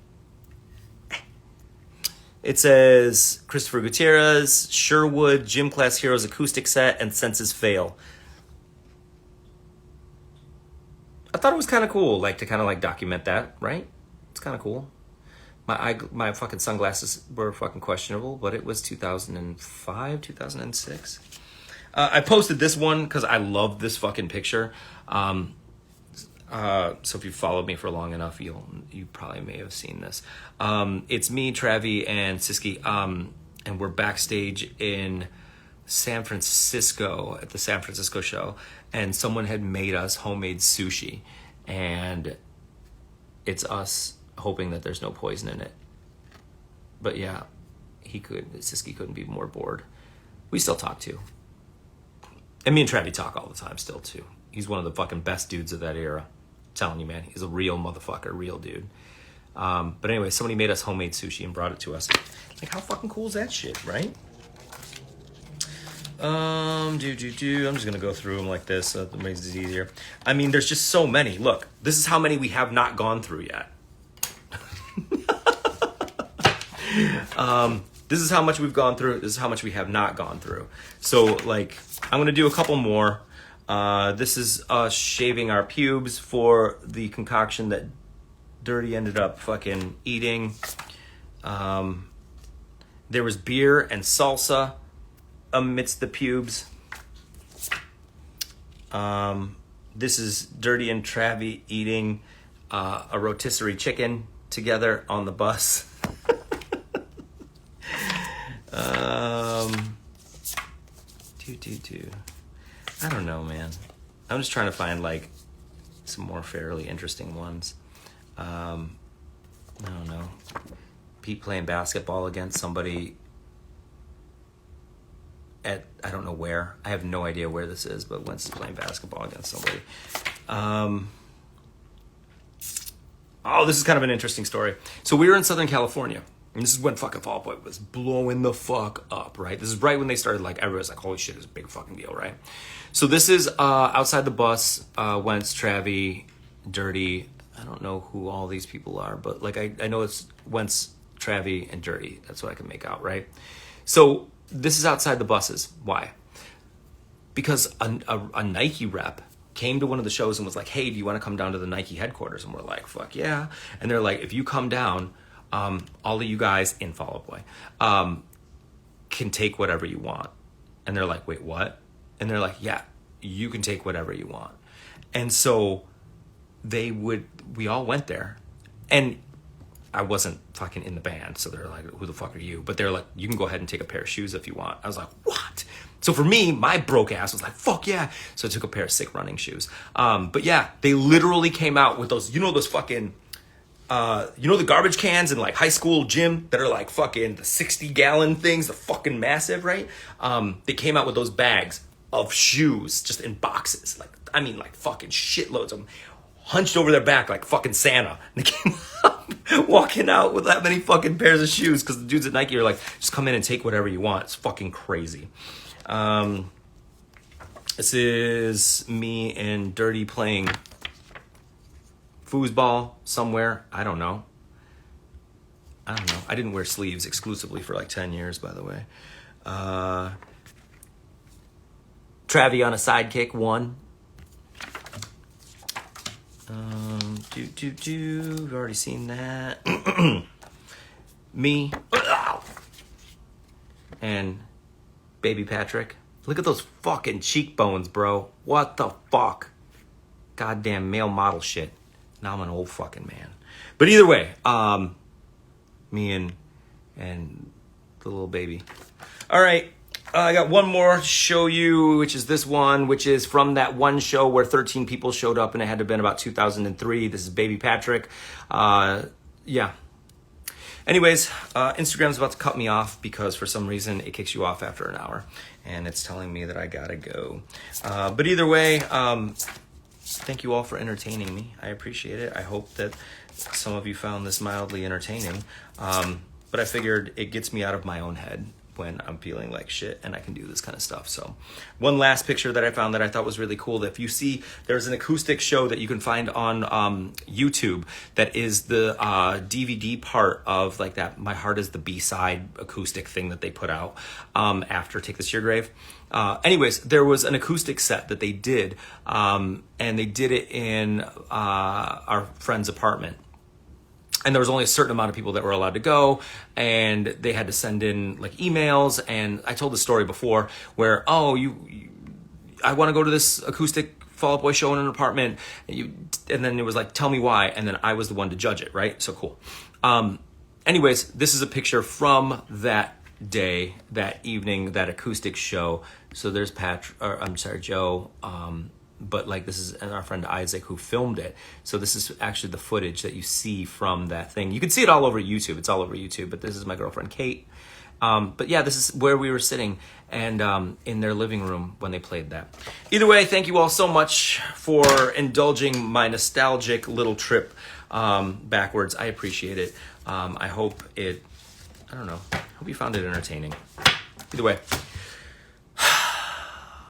It says Christopher Gutierrez, Sherwood, Gym Class Heroes acoustic set, and Senses Fail. I thought it was kind of cool, like, to kind of, like, document that, right? It's kind of cool. My fucking sunglasses were fucking questionable, but it was 2005, 2006. I posted this one because I love this fucking picture. So if you followed me for long enough, you probably may have seen this. It's me, Travi, and Siski, and we're backstage in San Francisco at the San Francisco show, and someone had made us homemade sushi, and it's us hoping that there's no poison in it. But yeah, Siski couldn't be more bored. We still talk too. And me and Travi talk all the time still too. He's one of the fucking best dudes of that era. I'm telling you, man, he's a real motherfucker, real dude. But anyway, somebody made us homemade sushi and brought it to us. Like, how fucking cool is that shit, right? I'm just gonna go through them like this so that makes it easier. I mean, there's just so many. Look, this is how many we have not gone through yet. This is how much we've gone through. This is how much we have not gone through. So, like, I'm going to do a couple more. This is us shaving our pubes for the concoction that Dirty ended up fucking eating. There was beer and salsa amidst the pubes. This is Dirty and Travi eating a rotisserie chicken together on the bus. I don't know, man. I'm just trying to find like some more fairly interesting ones. I don't know. Pete playing basketball against somebody at, I don't know where. I have no idea where this is, but Wentz is playing basketball against somebody. Oh, this is kind of an interesting story. So we were in Southern California. And this is when fucking Fall Out Boy was blowing the fuck up, right? This is right when they started, like, everyone was like, holy shit, it's a big fucking deal, right? So this is outside the bus, Wentz, Travi, Dirty. I don't know who all these people are, but, like, I know it's Wentz, Travi, and Dirty. That's what I can make out, right? So this is outside the buses. Why? Because a Nike rep came to one of the shows and was like, hey, do you want to come down to the Nike headquarters? And we're like, fuck yeah. And they're like, if you come down, all of you guys in Fall Out Boy can take whatever you want. And they're like, wait, what? And they're like, yeah, you can take whatever you want. And so we all went there. And I wasn't fucking in the band, so they're like, who the fuck are you? But they're like, you can go ahead and take a pair of shoes if you want. I was like, what? So for me, my broke ass was like, fuck yeah. So I took a pair of sick running shoes. But yeah, they literally came out with those, those fucking, the garbage cans in like high school gym that are like fucking the 60-gallon things, the fucking massive, right? They came out with those bags of shoes just in boxes. Like fucking shitloads of them, hunched over their back like fucking Santa. And they came up walking out with that many fucking pairs of shoes because the dudes at Nike are like, just come in and take whatever you want. It's fucking crazy. This is me and Dirty playing foosball somewhere. I don't know. I didn't wear sleeves exclusively for like 10 years, by the way. Travi on a sidekick, 1. We've already seen that. Me and baby Patrick. Look at those fucking cheekbones, bro. What the fuck? Goddamn male model shit. Now I'm an old fucking man. But either way, me and the little baby. All right. I got one more to show you, which is this one, which is from that one show where 13 people showed up and it had to have been about 2003. This is baby Patrick. Yeah. Anyways, Instagram's about to cut me off because for some reason it kicks you off after an hour and it's telling me that I gotta go. But either way, thank you all for entertaining me. I appreciate it. I hope that some of you found this mildly entertaining. But I figured it gets me out of my own head when I'm feeling like shit and I can do this kind of stuff. So one last picture that I found that I thought was really cool, that if you see, there's an acoustic show that you can find on YouTube that is the DVD part of like that My Heart is the B-side acoustic thing that they put out after Take This to Your Grave. Anyways, there was an acoustic set that they did and they did it in our friend's apartment. And there was only a certain amount of people that were allowed to go, and they had to send in like emails. And I told the story before where, I want to go to this acoustic Fall Out Boy show in an apartment. And then it was like, tell me why. And then I was the one to judge it, right? So cool. Anyways, this is a picture from that day, that evening, that acoustic show. So there's Joe. But like this is our friend Isaac who filmed it. So this is actually the footage that you see from that thing. You can see it all over YouTube. It's all over YouTube. But this is my girlfriend Kate. But yeah, this is where we were sitting and in their living room when they played that. Either way, thank you all so much for indulging my nostalgic little trip backwards. I appreciate it. I hope you found it entertaining. Either way.